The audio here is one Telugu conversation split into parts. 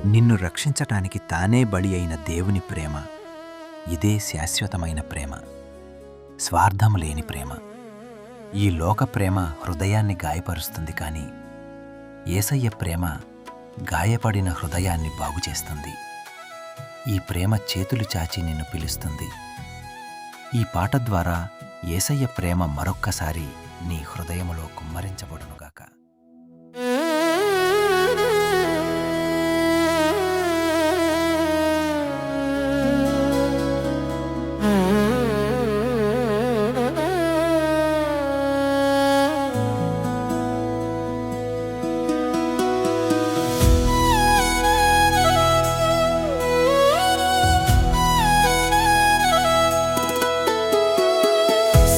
నిన్ను రక్షించటానికి తానే బలి అయిన దేవుని ప్రేమ, ఇదే శాశ్వతమైన ప్రేమ, స్వార్థం లేని ప్రేమ. ఈ లోక ప్రేమ హృదయాన్ని గాయపరుస్తుంది, కానీ యేసయ్య ప్రేమ గాయపడిన హృదయాన్ని బాగుచేస్తుంది. ఈ ప్రేమ చేతులు చాచి నిన్ను పిలుస్తుంది. ఈ పాట ద్వారా యేసయ్య ప్రేమ మరొక్కసారి నీ హృదయములో కుమ్మరించబడునుగాక.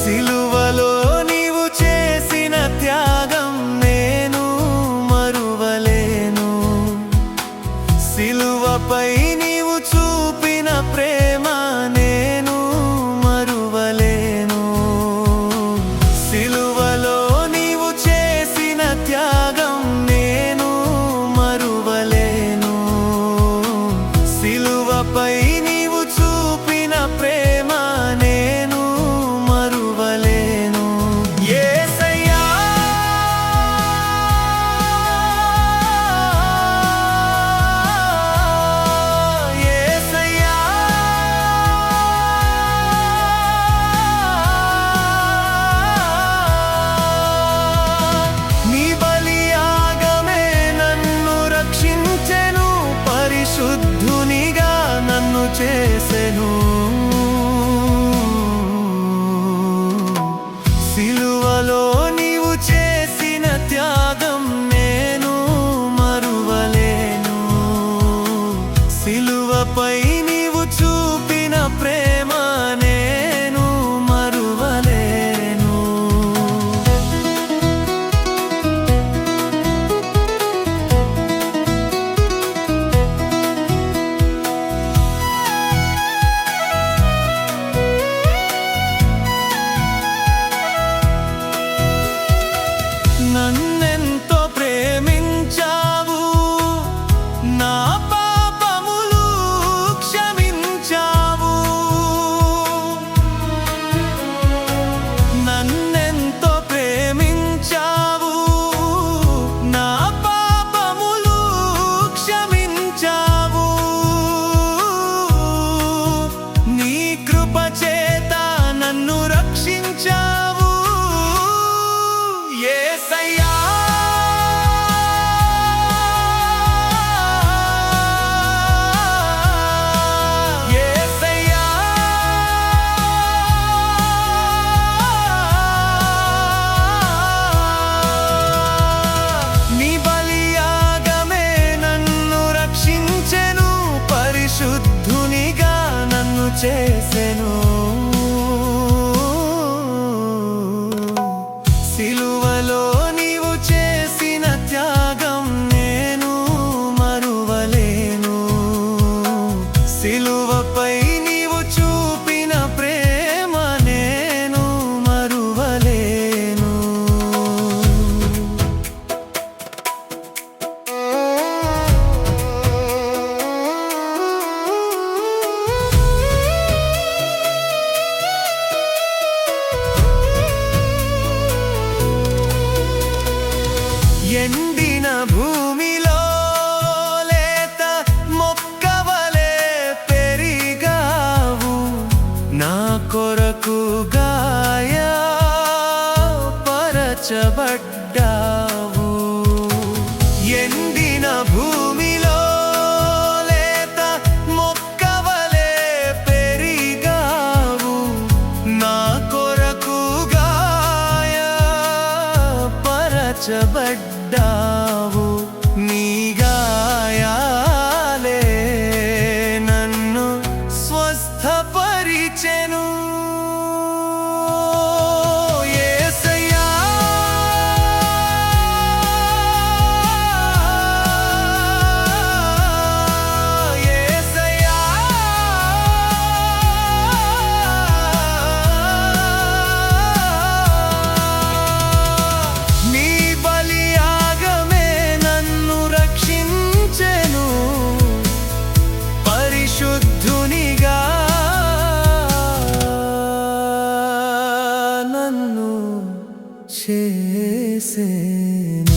సిలువలో నీవు చేసిన త్యాగం నేను మరువలేను. సిలువపై నీవు చూపిన ప్రేమ నేను మరువలేను. సిలువలో నీవు చేసిన త్యాగం నేను మరువలేను. సిలువపై నీవు చూపిన ప్రేమ నేను మరువలేను. యేసయ్యా, యేసయ్యా, నీ బలియాగమే నన్ను రక్షించెను, పరిశుద్ధునిగా నన్ను చేసెను. సిలువలో నీవు చేసిన త్యాగం నేను మరువలేను. సిలువపై నీవు చూపిన ప్రేమ నేను మరువలేను. నన్నెంతో ప్రేమించావు, నా పాపములు క్షమించావు. నన్నెంతో ప్రేమించావు, నా పాపములు క్షమించావు. నీ కృప చేత నన్ను రక్షించావు. యేసయ్యా, యేసయ్యా, నీ బలియాగమే నన్ను రక్షించెను, పరిశుద్ధునిగా నన్ను చేసెను. సిలువలో నీవు చేసిన త్యాగం నేను మరువలేను. సిలువపై నీవు చూపిన ప్రేమ నేను మరువలేను. ఎండిన భూమిలో లేత మొక్కవలే పెరిగావు, నా కొరకు గాయపరచబడ్డావు. ఎండిన భూమిలో లేత మొక్కవలే పెరిగావు, నా కొరకు గాయపరచబడ్డావు. నీ గాయాలే నన్ను స్వస్థపరిచెను. యేసయ్యా, యేసయ్యా, నీ బలియాగమే నన్ను చేసేను.